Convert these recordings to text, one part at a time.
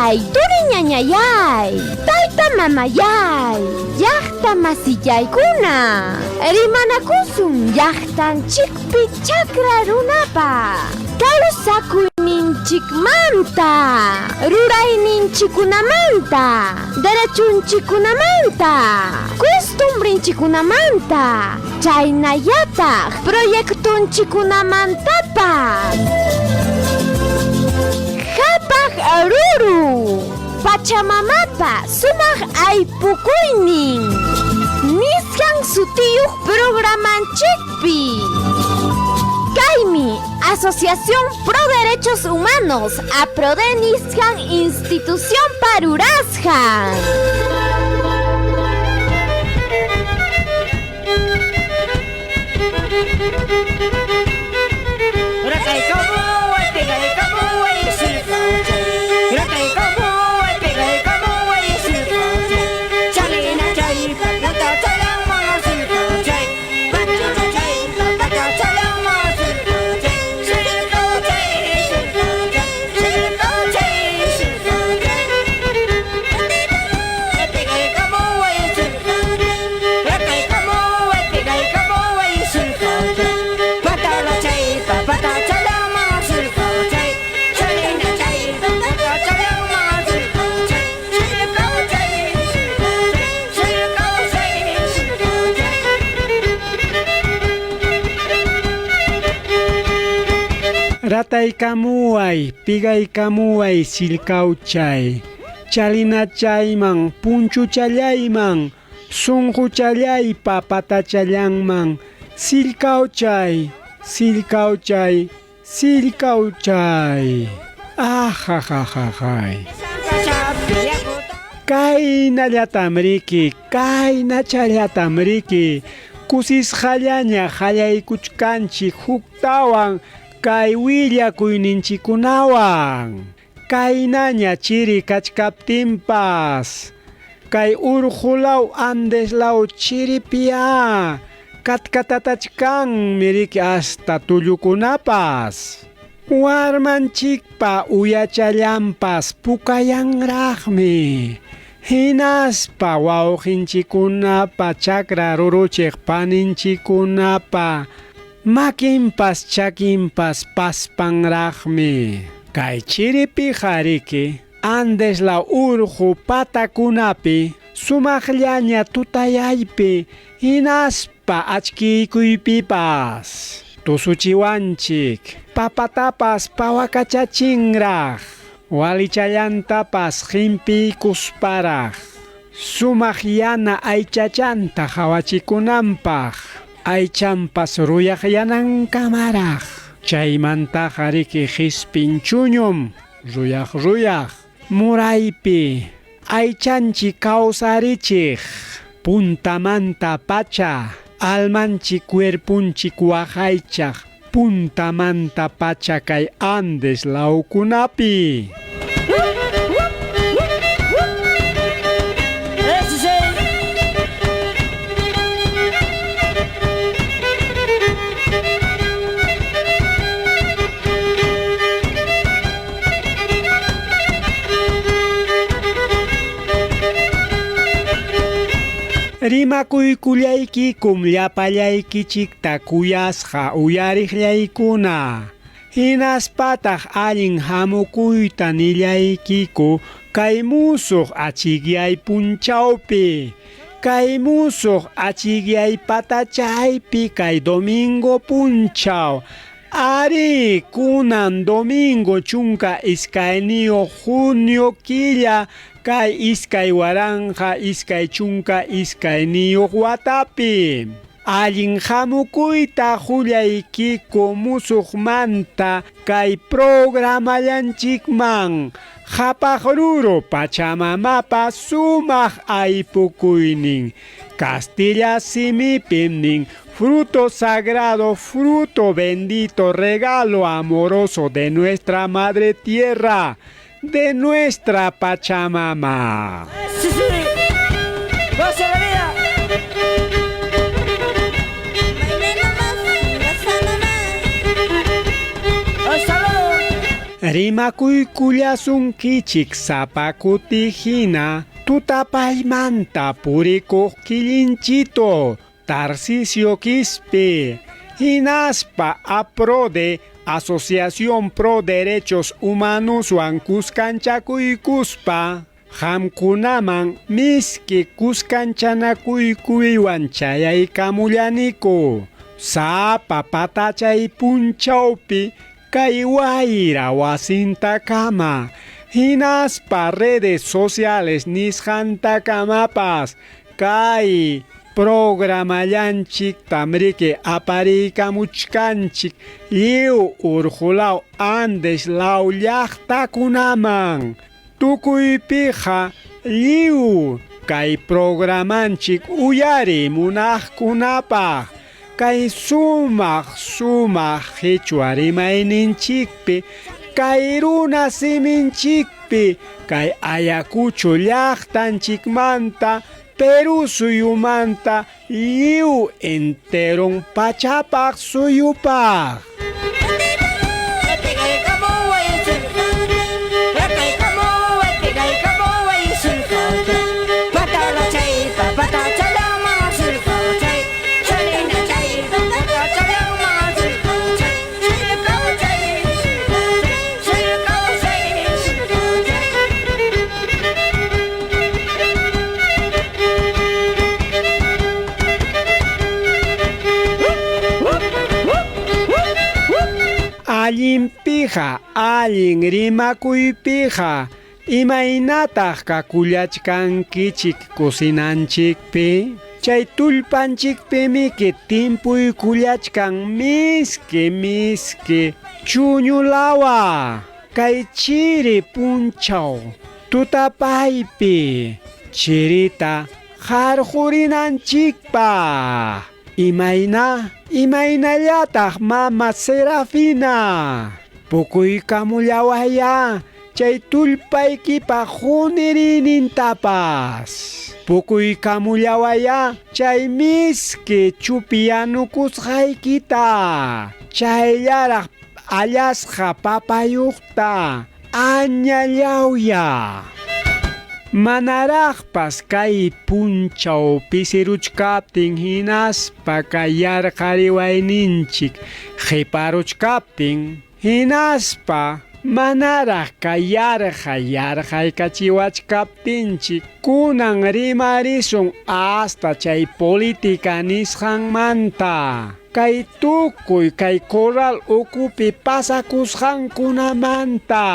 Yay, turiñañayay, tayta mamayay, llaqta masiyaykuna, rimanakusun llaqtanchikpi chakra runapa, kawsakuyninchikmanta, rurayninchikunamanta, derechunchikunamanta, costumbrinchikunamanta, chaynallataq proyectunchikunamantapas. Hapaq aruru, Pachamamapa sumaq aypukuynin, nisqan sutiyuq programanchikpi. Kaymi Asociación Pro Derechos Humanos APRODE nisqan institución parurasqan. Rataykamuway, pigaykamuway silkawchay, chalinachayman, punchuchallayman, sunquchallaypa patachallanman, silkawchay, silkawchay, silkawchay. Ajajajajay. Kaynallatamriki, kaynachallatamriki, kusisqallaña qallaykuchkanchik huktawan, kay willakuyninchikunawan, kaynaña chiri kachkaptinpas, kay urqulaw Andeslaw chiripia, katkatatachkan miriki hasta tullukunapas. Warmanchikpa uyachallampas pukayanraqmi, hinaspa wawqinchikunapa chakra ruruchiq paninchikunapa, makinpas chakinpas paspanraqmi. Kay chiripi qariki, Andeslaw urqu patakunapi, sumaqllaña tutayaypi, hinaspa achkiykuypipas. Tusuchiwanchik, papatapas pawakachachinraq, walichallantapas qinpiykusparaq, sumaq yana aychachanta hawachikunanpaq, aychampas ruyaqyanankamaraq. Chaymanta qariki hispinchuñum, ruyaq, muraypi, aychanchik kawsarichik, puntamanta pacha, almanchik cuerpunchik waqaychaq, puntamanta pacha kay Andeslawkunapi. Rimakuykullaykikum llapallaykichikta kuyasqa uyariqllaykuna. Hinaspataq allin hamukuyta nillaykiku kay musuq achikyay punchawpi, kay musuq achikyay patachaypi kay domingo punchaw. Ari kunan domingo chunka iskayniyuq junio killa, kay iskay waranja iskay chunka iskayniyuq watapi. Allin hamukuyta qullaykiku musuqmanta kay programallanchikman. Hapaq ruru Pachamamapa sumaq aypukuynin, Castilla simipinnin, fruto sagrado, fruto bendito, regalo amoroso de nuestra madre tierra, de nuestra Pachamama. ¡Sí, sí! ¡Goce la vida! Rimakuykullasunkichik sapakutijina tutapaymanta purikuq kilinchito Tarcisio Quispe hinaspa APRODE Asociación Pro Derechos Humanos wan kuskanchakuykuspa hamkunaman miski kuskanchanakuykuywan chayaykamullaniko sapa patachay punchawpi kay wayra wasintakama hinaspa redes sociales nisqantakamapas kay programallanchik tamriki apariykamuchkanchik lliw urqulaw Andes law llaqtakunaman tukuypiqa lliw kay programanchik uyari munaqkunapaq kay sumaq qhichwa rimayninchikpi kay runa siminchikpi kay Ayacucho llaqtanchikmanta Perú suyumanta lliw enteron pachapaq suyupaq Allinpiqa allin rimakuypiqa imaynataq kakullachkankichik cosinanchikpi chay tullpanchikpimi timpuykullachkan miski chuñulawa kay chiri punchaw tutapaypi chirita harqurinanchikpaq imaynallataq mama Serafina pukuykamullawaya chay tullpaykipaq hunirinintapas pukuykamullawaya chay miski chupiyanukusqaykita chayllaraq allasqa papayuqta añallawya manaraqpas kay punchaw pisiruchkaptin hinaspa kay yarqariwayninchik qiparuchkaptin hinaspa manaraq kay yarqaykachiwachkaptinchik kunan rimarisun hasta chay política nisqanmanta kay tukuy kay corral ukupi pasakusqankunamanta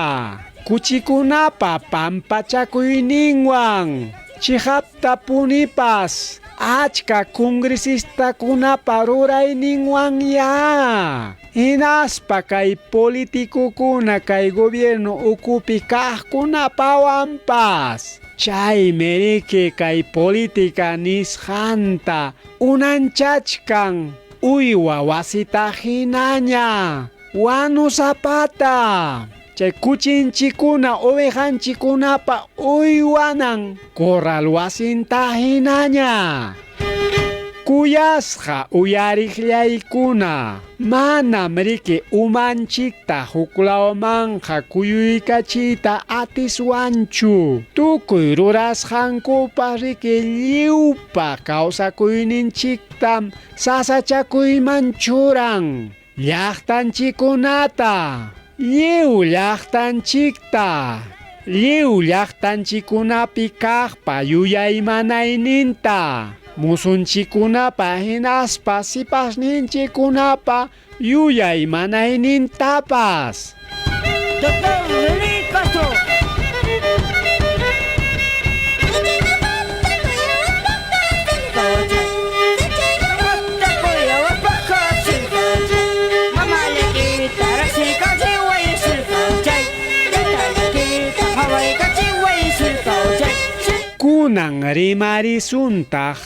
kuchikunapa pampachakuyninwan chihapta punipas achka congresista-kunapa rurayninwan ya hinaspa kay politikukuna kay gobierno ukupi kaqkunapawanpas chay merike kay politika nisqanta unanchachkan uywa wasita hinaña Wanu Zapata chay kuchinchikuna ovejanchikunapa uywanan corral wasinta hinaña kuyasqa uyariqllaykuna manam riki umanchikta huklawmanqa kuyuykachiyta atiswanchu tukuy rurasqankupa riki lliwpa kawsakuyninchiktam sasachakuyman churan llaqtanchikunata lliw llaqtanchikunapi kaqpa yuyaymanayninta musunchikunapa hinaspa sipasninchikunapa yuyaymanaynintapas Doctor Lenín Castro. Kunan rimarisuntaj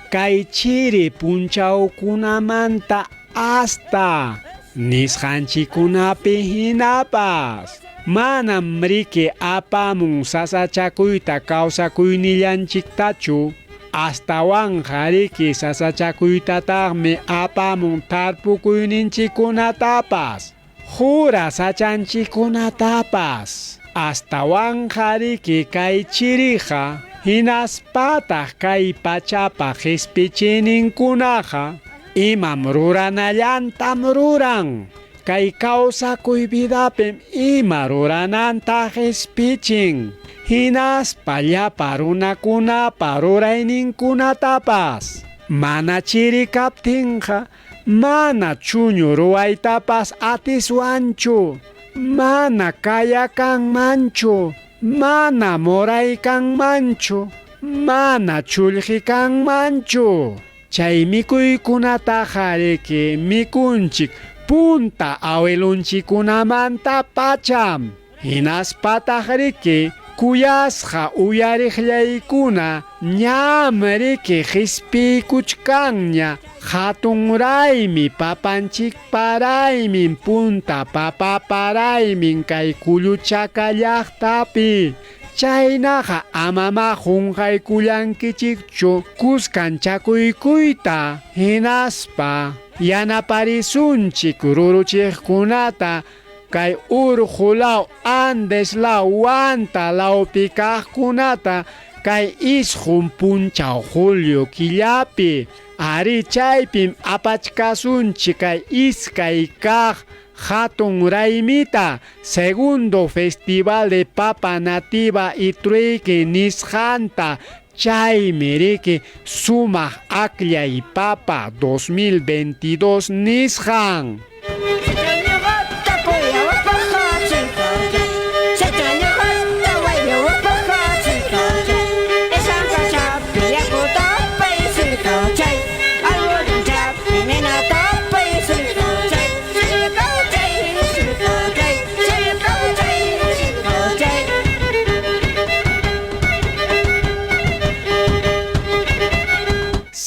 kay chiri punchawkunamanta hasta nisqanchikunapi hinapas manam riki apamun sasachakuyta kawsakuynillanchiktachu astawan riki sasachakuytataqmi apamun tarpukuyninchikunatapas Jura sachanchikunatapas. Astawan hariki kay chirija. Hinaspataq kay pachapa hispichininkunaqa. Imam ruranallantam ruran. Kay kawsakuy vidapim ima rurananta hispichin. Hinaspa llapa runakunapa rurayninkunatapas. Mana chirikaptinqa mana chuñu ruwaytapas atiswanchu. Mana kayakanmanchu. Mana moraykanmanchu. Mana chulhikanmanchu. Chay mikuykunata hariki mikunchik punta awelunchikunamanta pacham. Hinaspataq riki kuyasqa uyariqllaykuna ñam riki hispikuchkanña. Hatunraymi papanchikparaymi punta papaparaymi kay Kulluchaqa llaqtapi. Chaynaqa amama hunqaykullankichikchu kuskanchakuykuyta. Hinaspa yanaparisunchik ruruchiqkunata kay urqulaw Andeslaw wanta lawpi kaqkunata kay isqun punchaw Julio killapi. Ari chaypim apachkasunchik kay iskay kaq hatun raymita segundo festival de papa nativa Itruiki nisqanta. Chaymi riki sumaq aqllay papa 2022 nisqan.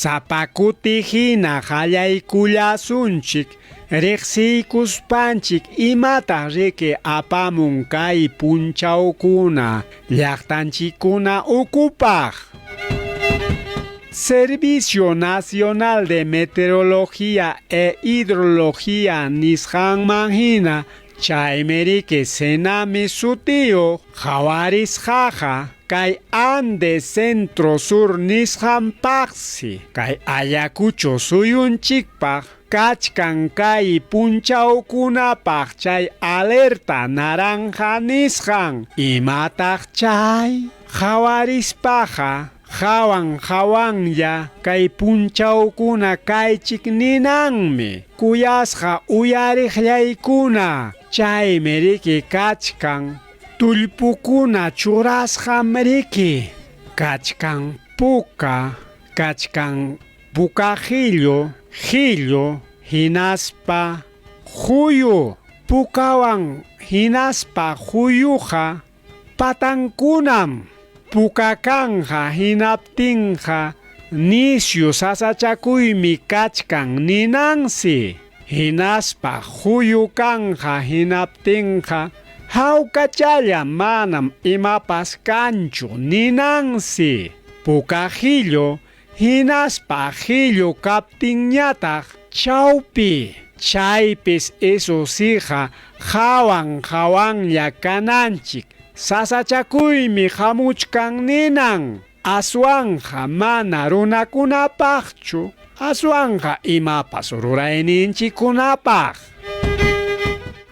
Sapakuti hina qallaykullasunchik riqsiykuspanchik imata riki apamun kay punchawkuna llaqtanchikkuna ukupaq. Servicio Nacional de Meteorología e Hidrología nisqanman hina chaymi riki senami sutiyo qawarisqaqa kay Andes Centro Sur nisqanpaqsi kay Ayacucho suyunchikpaq kachkan kay punchawkunapaq chay alerta naranja nisqan. Imataq chay qawarispaqa hawanya kay punchawkuna kaychik ninanmi kuyasqa uyariqllaykuna. Chaymi riki kachkan tullpukuna churasqam riki. Kachkan puka, kachkan pukajillo, hinaspa huyu. Pukawan hinaspa huyuqa patankunam. Pukakanja hinaptinja nisyu sasachakuymi kachkan ninansi. Hinaspa huyukanja hinaptinja hawkachalla manam imapas kanchu ninansi. Pukajillo hinaspa jillo kaptinñataq chawpi. Chaypis isusija hawanya kananchik. Sasachakuymi hamuchkan ninan. Aswanja mana runakunapaqchu. Aswanja imapas rurayninchikunapaq.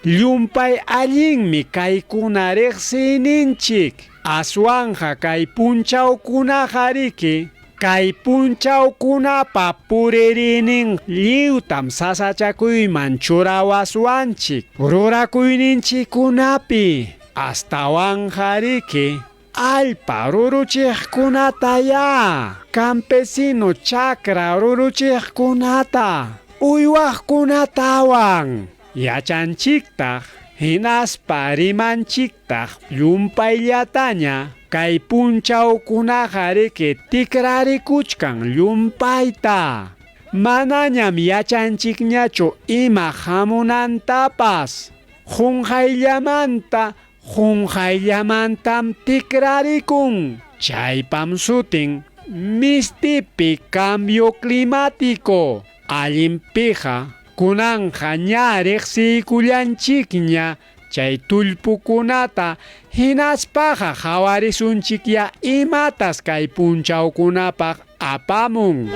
Llumpay allinmi kaykuna riqsininchik. Aswanja kay punchawkunaqa riki. Kay punchawkunapa puririnin lliwtam sasachakuyman churawaswanchik. Rurakuyninchikunapi. Astawan riki alpa ruruchiqkunataya. Campesino chakra ruruchiqkunata uywaqkunatawan yachanchiktaq hinaspa rimanchiktaq llumpayllataña. Kay punchawkunaqa riki tikrarikuchkan llumpayta. Manañam yachanchikñachu ima hamunantapas. Junqayllamantam tikrarikun. Chaypam sutin mistipi cambio climático. Allinpiqa kunanja ña riqsiykullanchikña chay tullpukunata hinaspaqa hawarisunchik ya imatas kay punchawkunapaq apamun.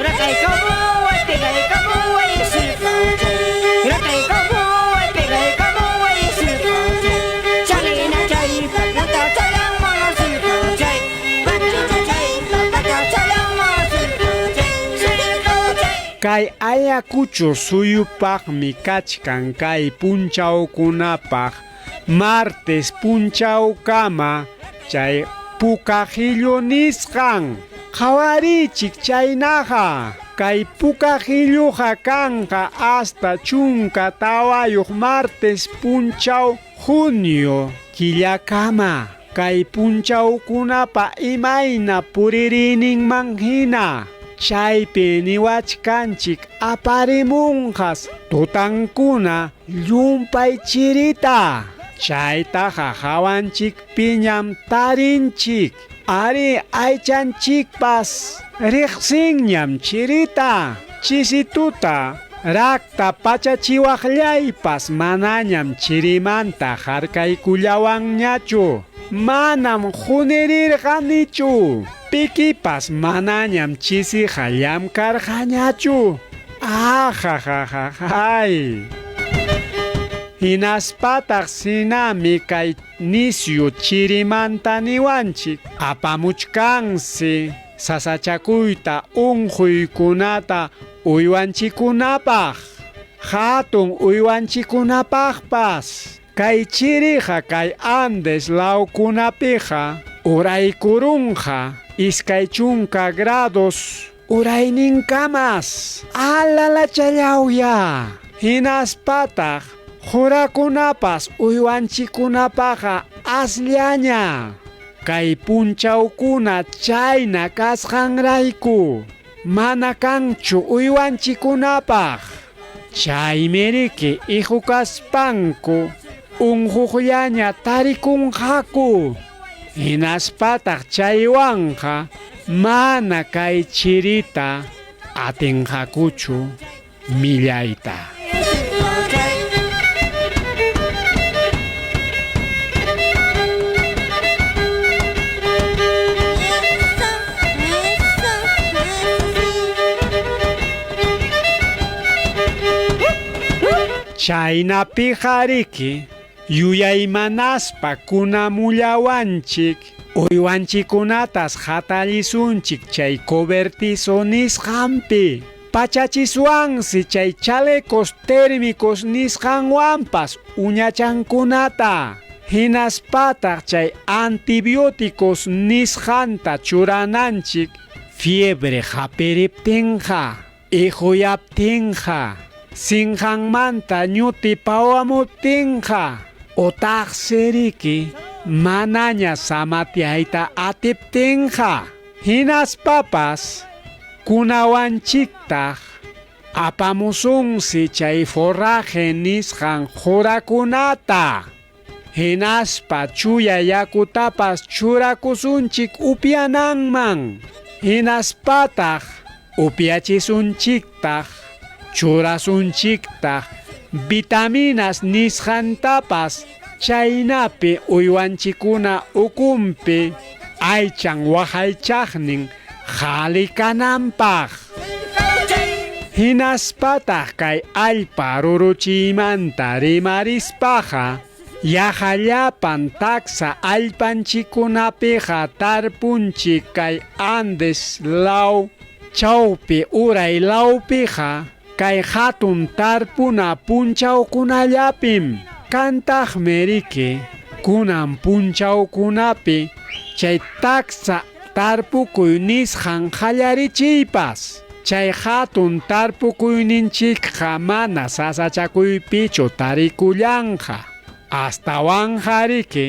Kay ayakuchu suyupaqmi kachkan kay punchawkunapaq martes punchawkama chay pukajillo nisqan qhawarichik chaynaqa kay pukajilluqa kanqa hasta chunka tawayuq martes punchaw junio killakama kay punchawkunapa imayna puririninman hina chaypi niwachkanchik aparimunqas tutankuna llumpay chirita chaytaqa hawanchik piñam tarinchik ari aychanchikpas riqsinñam chirita chisituta rakta pachachiwaqllaypas manañam chirimanta harkaykullawanñachu manam qunirirqanichu pikipas manañam chisiqa llamkarqañachu ajajajahay hinaspataq sinami kay nisyu chirimanta niwanchik apamuchkansi sasachakuyta unquykunata uywanchikunapaq hatun uywanchikunapaqpas kay chiriqa kay Andes lawkunapiqa uraykurunqa iskay chunka grados urayninkamas alalachallawya hinaspataq jurakunapas uywanchikunapaqa asllaña kay punchawkuna chayna kasqanrayku mana kanchu uywanchikunapaq chaymiriki ihukaspanku unquqllaña tarikunqaku hinaspataq chaywanqa mana kay chirita atinqakuchu millayta. Chayna pijariki yuyaymanaspa kunamullawanchik uywanchikunatas hatallisunchik chay cobertizo nisqanpi pachachiswansi chay chalecos térmicos nisqanwanpas uñachankunata hinaspataq chay antibióticos nisqanta churananchik fiebre hapiriptinqa ihuyaptinqa sinqanmanta ñuti pawamuptinqa otaqsiriki manaña samatiayta atiptinqa hinaspapas kunawanchiktaq apamusunsi chay forraje nisqan jurakunata hinaspa chuya yakutapas churakusunchik upyananman hinaspataq upyachisunchiktaq churasunchiktaq vitaminas nisqantapas chaynapi uywanchikuna ukumpi aychan waqaychaqnin qhalikananpaq hinaspataq kay allpa ruruchiymanta rimarispaqa yahallapan taksa allpanchikunapiqa tarpunchik kay Andes law chawpi uray lawpiqa kay hatun tarpuna punchawkunallapim kantaq meriki kunan punchawkunapi chay taksa tarpukuy nisqan qallarichiypas chay hatun tarpukuyninchikqa mana sasachakuypichu tarikullanqa astawanjariki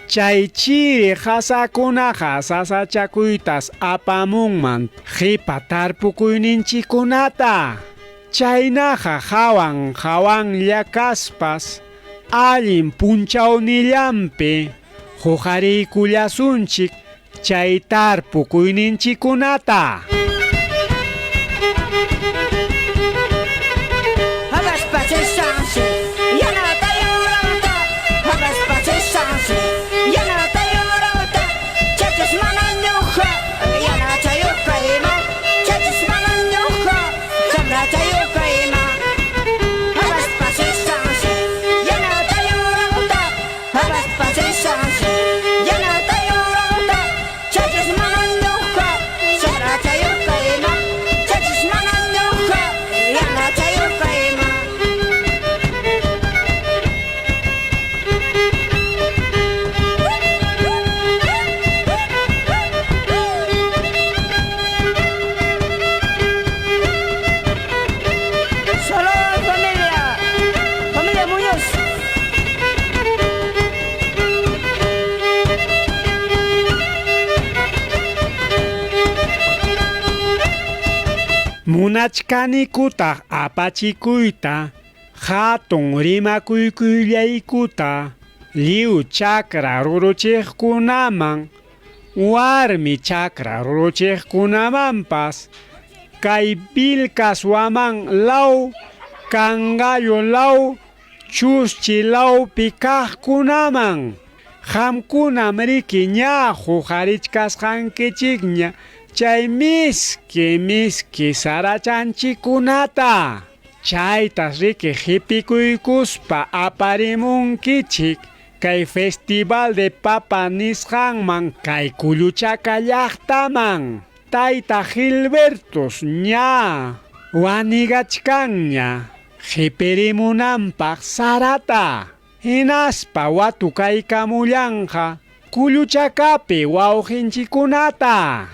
chay chiri qasakunaqa sasachakuytas apamunman qipa tarpukuyninchikunata chaynaqa hawan llakaspas allin punchawnillampi huqariykullasunchik chay tarpukuyninchikunata. Habaspas Munachkanikuta apachikuyta, hatun rimakuykuyaykuta, liu chakra ruruchiqkunaman, warmi chakra ruruchiqkunamanpas, kay Vilcaswaman law, Cangallo law, Chuschi lawpi kaqkunaman. Hamkunam riki ña qujarichkasqankichikña chay miski sarachanchikunata. Chaytas riki qhipikuykuspa aparimunkichik kay Festival de Papa nisqanman kay Culluchaca llaqtaman. Tayta Gilbertos ña wanigachkanña qhipirimunanpaq sarata. Hinaspa watukaykamullanqa Culluchacapi wawqinchikunata.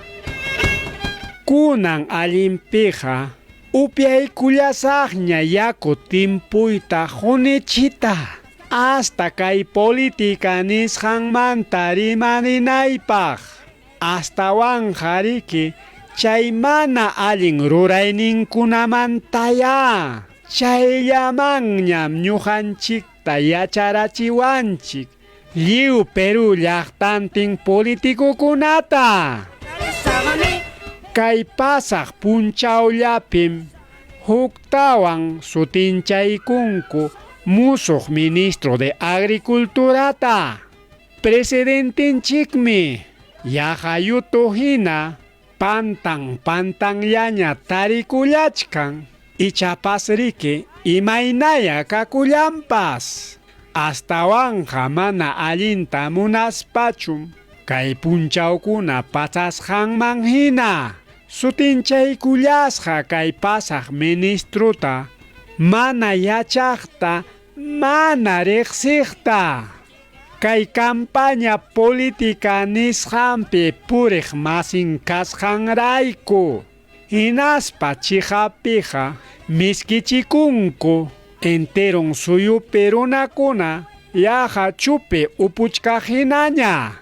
Kunan allinpiqa upyaykullasaqña yaku timpuyta qunichita hasta kay política nisqanmanta rimaninaypaq. Astawan riki chay mana allin rurayninkunamantaya. Chayllamanñam ñuqanchikta yacharachiwanchik lliw Perú llaqtantin politikukunata. Kay pasaq punchawllapim huktawan sutinchaykunku musuq ministro de Agriculturata. Presidentinchikmi yaqayutu hina pantanllaña tarikullachkan. Ichapas riki imaynaya kakullampas. Astawanja mana allinta munaspachum kay punchawkuna pasasqanman hina. Sutinchaykullasqa kay pasaq ministruta mana yachaqta mana riqsiqta. Kay campaña política nisqanpi puriq masin kasqanrayku. Hinaspa chiqapiqa miskichikunku enteron suyupi runakuna yaqa chupi upuchkajinaña.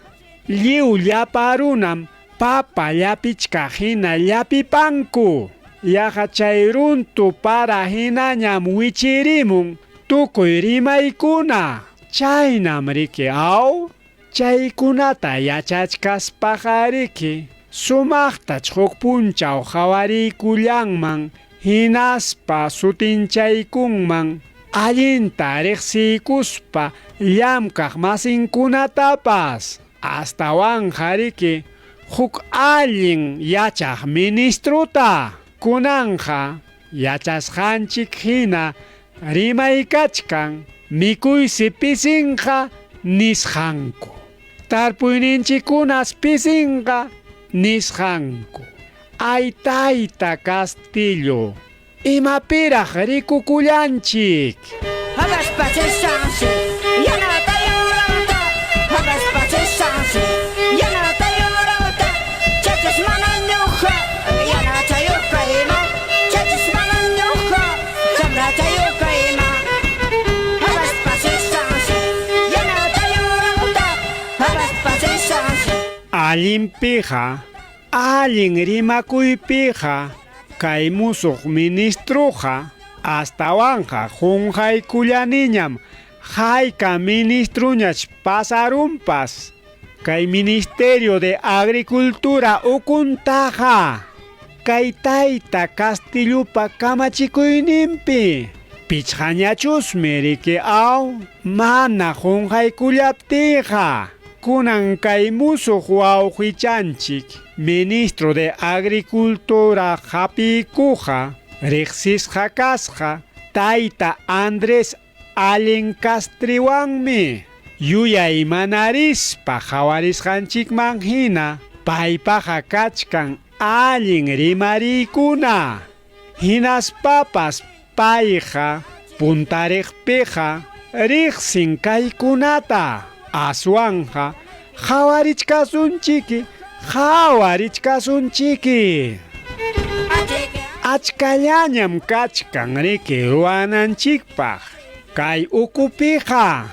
Lliw llapa runam papa llapichkajina llapipanku. Yaqa chay runtu para hinañam wichirimun tukuy rimaykuna. Chaynam riki aw chaykunata yachachkaspaqa riki sumaqtach huk punchaw qawariykullanman hinaspa sutinchaykunman allinta riqsiykuspa llamkaq masinkunatapas. Astawanja riki huk allin yachaq ministruta kunanja yachasqanchik hina rimaykachkan mikuysi pisinqa nisqanku. Tarpuyninchikunas pisinqa nisqanku. Ay tayta Castillo, imapiraq rikukullanchik. Allinpiqa, allin rimakuypiqa, kay musuq ministruqa, astawanja qunqaykullaniñam hayka ministruñach pasarunpas. Kay Ministerio de Agricultura ukuntaqa, kay tayta Castillupa kamachikuyninpi. Pichqañachusmi riki aw mana qunqaykullaptiqa. Kunan kay musuq wawqichanchik Ministro de Agricultura qhapikuqa riqsisqa kasqa tayta Andrés Allencastriwanmi. Yuyay manarispa qawarisqanchikman hina paypaqa kachkan allin rimariykuna. Hinaspapas payqa puntariqpiqa riqsin kaykunata. Aswanja qhawarichkasunchiki. Achkallañam kachkan riki ruwananchikpaq. Kay ukupiqa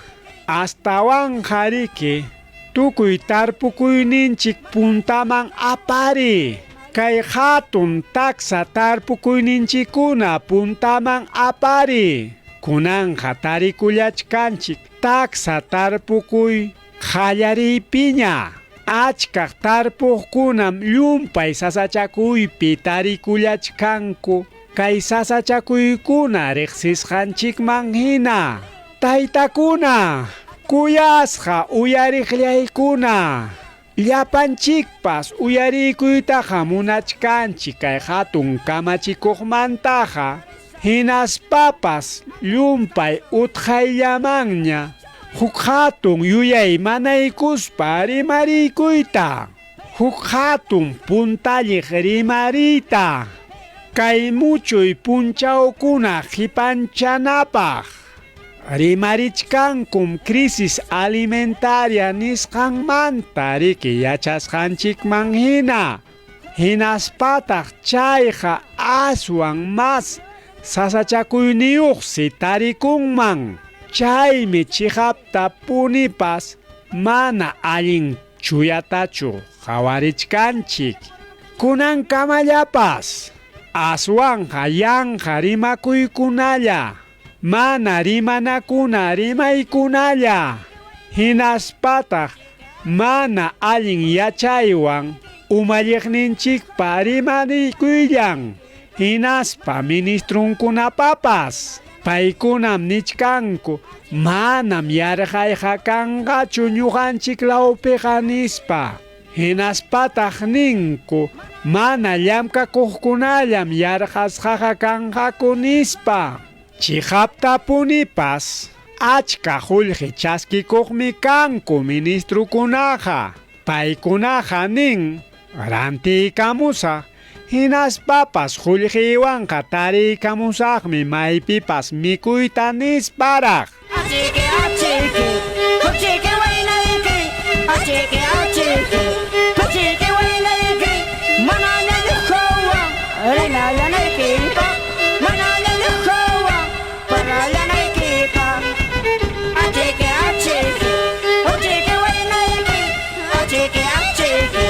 astawanja riki tukuy tarpukuyninchik puntaman apari. Kay hatun taksa tarpukuyninchikuna puntaman apari. Kunanja tarikullachkanchik taksa tarpukuy qallariypiña. Achkaq tarpuqkunam llumpay sasachakuypi tarikullachkanku. Kay sasachakuykuna riqsisqanchikman hina. Taytakuna, kuyasqa uyariqllaykuna. Llapanchikpas uyarikuytaqa munachkanchik kay hatun kamachikuqmantaqa. Hinaspapas llumpay utqayllamanña. Huk hatun yuyay manaykuspa rimarikuyta. Huk hatun puntalliq rimariyta. Kay muchuy punchawkuna hipanchanapaq. Rimarichkankum crisis alimentaria nisqanmanta riki yachasqanchikman hina. Hinaspataq chayqa aswan mas sasachakuyniyuqsi tarikunman. Chaymi chihapta punipas mana allin chuyatachu qhawarichkanchik. Kunankamallapas aswanja yanja rimakuykunalla. Mana rimanakuna rimaykunalla. Hinaspataq mana allin yachaywan umalliqninchikpa rimarikuyllan. Hinaspa ministrunkunapapas paykunam nichkanku manam yarqayqa kanqachu ñuqanchiklawpiqa nispa. Hinaspataq ninku mana llamkakuqkunallam yarqasqaqa kanqaku nispa. Chihapta punipas achka qullqi chaskikuqmi kanku ministrukunaqa. Paykunaqa nin rantiykamusaq. Hinaspapas qullqiwanqa tariykamusaqmi maypipas mikuyta nisparaq. Achiki, achiki, achiki waynayki, achiki, achiki, achiki waynayki, manana lukhawa, rinallanaykipa, manana lukhawa, parallanaykipa. Achiki, achiki, achiki waynayki, achiki, achiki,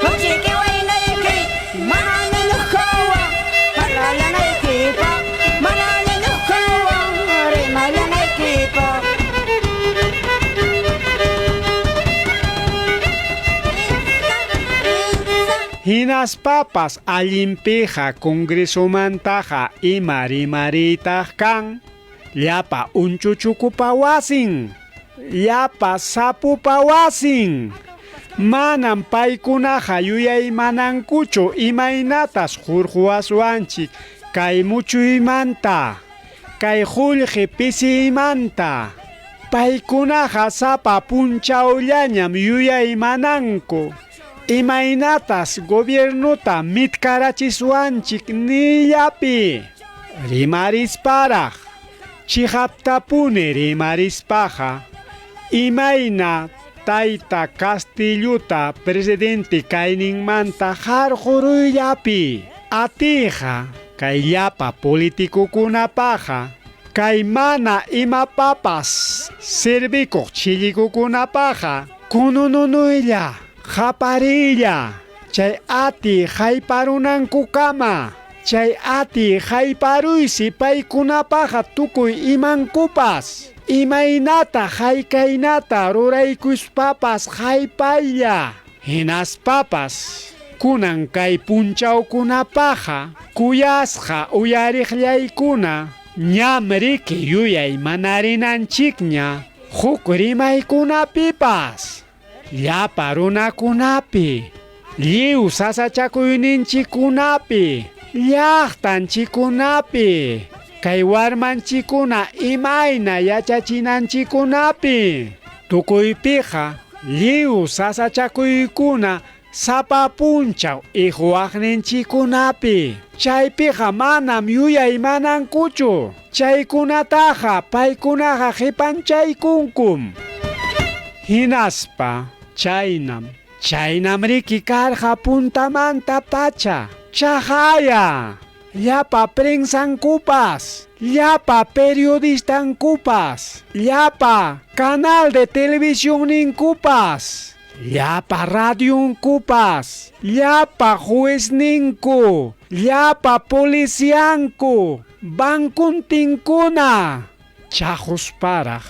achiki waynayki, manana lukhawa, parallanaykipa, manana lukhawa, rinallanaykipa. Hinaspapas allinpiqa congresomantaqa ima rimaritaq kan. Llapa unchuchukupa wasin. Llapa sapupa wasin. Manam paykunaqa yuyaymanankuchu imaynatas hurquwaswanchik kay muchuymanta. Kay qullqi pisiymanta. Paykunaqa sapa punchawllañam yuyaymananku. Imaynatas gobiernuta mitkarachiswanchik nillapi. Rimarisparaq. Chihaptapuni rimarispaqa. Imayna tayta Castilluta presidente kayninmanta harquruyllapi. Atiqa kay llapa politikukunapaqa. Kay mana imapapas servikuq chillikukunapaqa. Kunununuylla. Japarilla, chay ati hayparunankukama, chay ati hayparuysi paykunapaqa tukuy imankupas, imaynata haykaynata ruraykuspapas haypaylla. Hinaspapas, kunan kay punchawkunapaqa, kuyasqa uyariqllaykuna, ñam riki yuyay manarinanchikña, huk rimaykunapipas. Llapa runakunapi, lliw sasachakuyninchikunapi, llaqtanchikunapi, kay warmanchikuna imayna yachachinanchikunapi. Tukuypiqa lliw sasachakuykuna sapa punchaw ihuaqninchikunapi. Chaypiqa manam yuyaymanankuchu. Chaykunataqa paykunaqa hipanchaykunkum. Hinaspa chaynam riki karqa puntamanta pacha. Chahaya, llapa prensankupas, llapa periodistankupas, llapa canal de televisión ninkupas, llapa radiunkupas, llapa juezninku, llapa policianku, bankuntinkuna. Chajusparaj,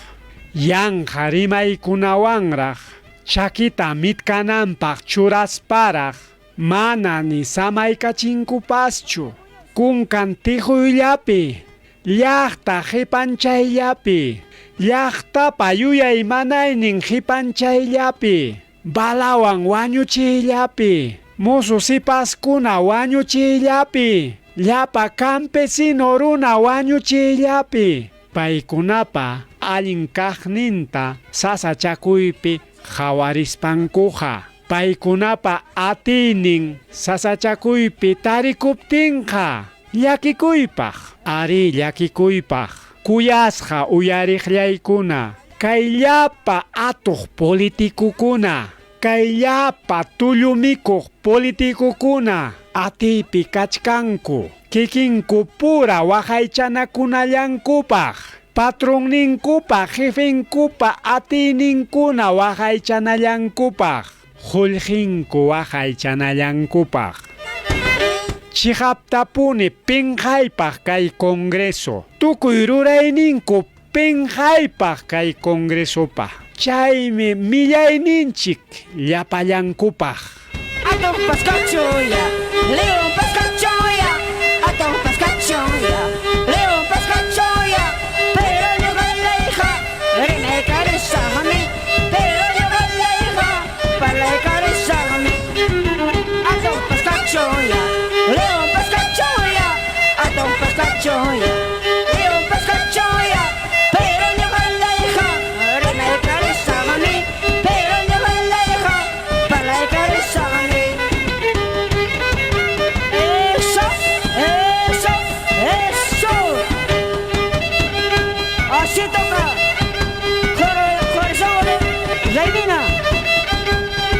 yanja rimaykunawanraj, chakita mitkananpaq churasparaj, mana ni samaykachinku-paschu. Kunkan tijuyllapi, llaqta qipanchayllapi, llaqtapa yuyay manaynin qipanchayllapi, balawan wañuchiyllapi, musu sipaskuna wañuchiyllapi, llapa campesino runa wañuchiyllapi, paykunapa allin kaqninta sasachakuypi qawarispankuqa. Paykunapa atinin sasachakuypi tarikuptinqa llakikuypaq, ari llakikuypaq, kuyasqa uyariqllaykuna, kay llapa atuq politikukuna, kay llapa tullumikuq politikukuna atiypi kachkanku, kikinku pura waqaychanakunallankupaq, patronninkupaq, jefenkupaq atiyninkuna waqaychanallankupaq, Julhinku waqaychanallankupaq. Chihaptapuni pinqaypaq kay Congreso. Tukuy rurayninku pinqaypaq kay Congresopaq. Chaymi millayninchik llapallankupaq. Atom paskachuya, Leon paskachuya, atom paskachuya, Leon paskachuya, pero yo galeja, rene carizame, pero yo galeja, para carizame. Atom paskachuya, Leon paskachuya, atom paskachuya, Leon paskachuya, pero yo galeja, rene carizame, pero yo galeja, para carizame. Eso, eso, eso. Así toca. Corazón, Zainina.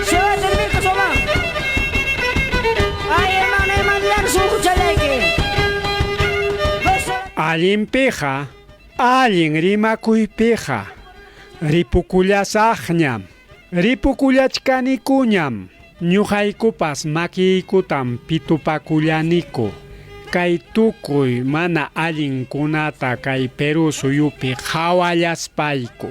Se va a servir con su mamá. Ay, hermano, ya no se escucha like. Allinpiqa, allin rimakuypiqa, ripukullasaqñam, ripukullachkanikuñam, ñuqaykupas makiykutam pitupakullaniku. Kay tukuy mana allinkunata kay Perú suyupi qhawallaspayku.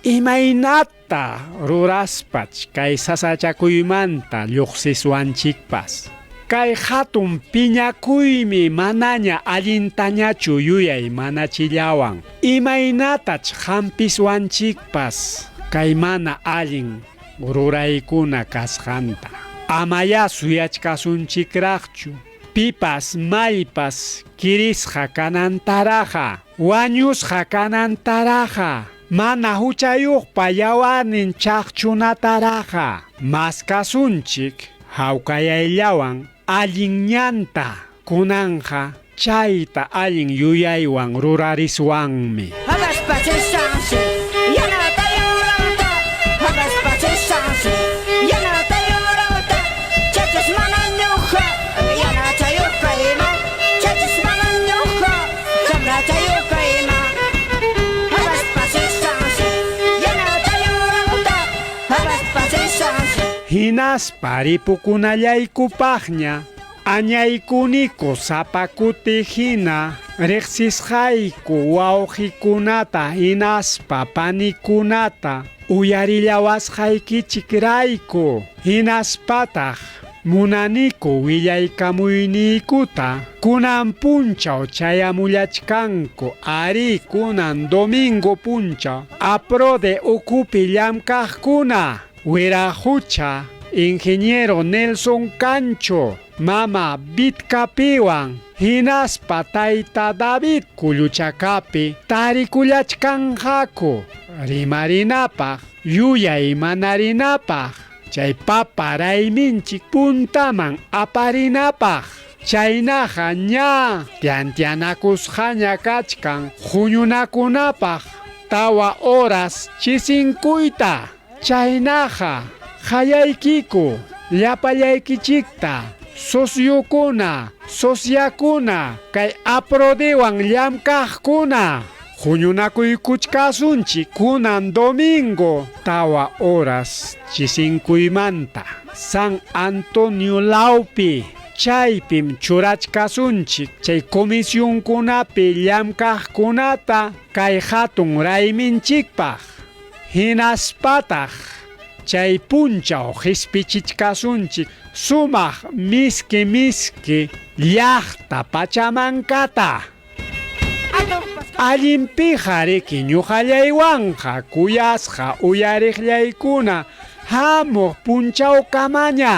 Imaynata ruraspach kay sasachakuymanta lluqsiswanchikpas. Kay hatun piñakuymi manaña allintañachu yuyay manachillawan. Imaynatach hampiswanchikpas kay mana allin ruraykuna kasqanta. Amaya suyachkasunchikraqchu. Pipas maypas kirisqa kanantaraqa, wañusqa kanantaraqa, mana huchayuqpa yawarnin chaqchunataraqa, maskasunchik hawkayayllawan allin ñanta kunanja chayta allin yuyaywan rurariswanmi. Hagas pachesanse, yanata yorata. Hagas pachesanse, yanata yorata. Chachas mananyuja, yanata yokaima. Chachas mananyuja, samrata yokaima. Hagas pachesanse, yanata yorata. Hagas pachesanse. Hinaspa ripukunallaykupaqña, añaykuniku sapakuti hina, riqsisqayku wawqikunata hinaspa panikunata, uyarillawasqaykichikrayku, hinaspataq munaniku willaykamuyniykuta, kunan punchaw chayamullachkanku, ari kunan domingo punchaw, apro de ukupi llamkaqkuna, wirajucha, ingeniero Nelson Cancho, mama Bitkapiwan, hinaspa tayta David Kuluchakapi, tarikullachkanjaku, rimarinapaq, yuyay manarinapaq, chay papa rayminchik puntaman aparinapaq, chaynaqa ña tiantianakusqaña kachkan, huñunakunapaq, tawa horas chisinkuyta, chaynaqa hayaykiku, llapallaykichikta, sociokuna, sociakuna, kay aprodewan llamkaqkuna, Huñunakuykuchkasunchik kunan domingo tawa horas chisinkuymanta San Antonio Laupi chaypim churachkasunchik chay comisionkunapi llamkaqkunata kay hatun rayminchikpaq hinaspataq chay punchaw hispichichkasunchik sumaq miski llaqta Pachamankata allinpiqa riki ñuqallaywanqa kuyasqa uyariqllaykuna hamuq punchawkamaña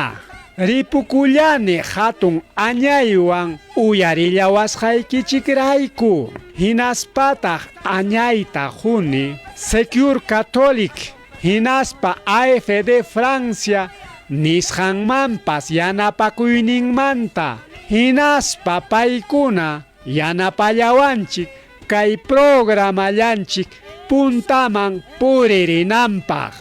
ripukullani hatun añaywan uyarillawasqaykichikrayku hinaspataq añayta huni Secure Catholic hinaspa AFD Francia nisqanmanpas yanapakuyninmanta hinaspa paykuna yanapallawanchik kay programallanchik puntaman puririnanpaq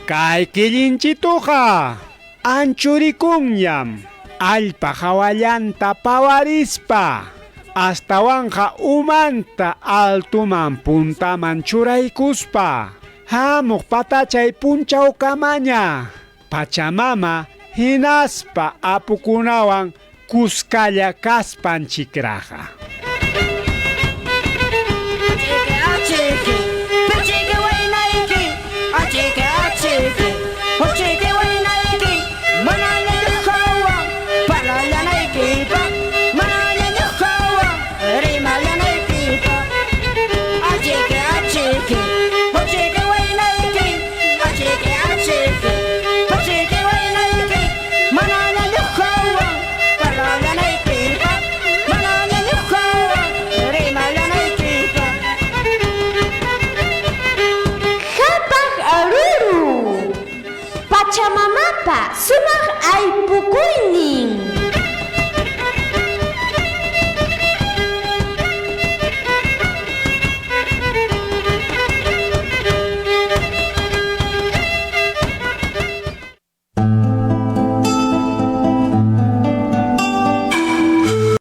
kay killinchituqa anchurikunñam allpa hawallanta pawarispa astawanqa umanta altuman puntaman churaykuspa hamuq patachay punchawkamaña Pachamama hinaspa apukunawan kuskalla kaspanchikraqa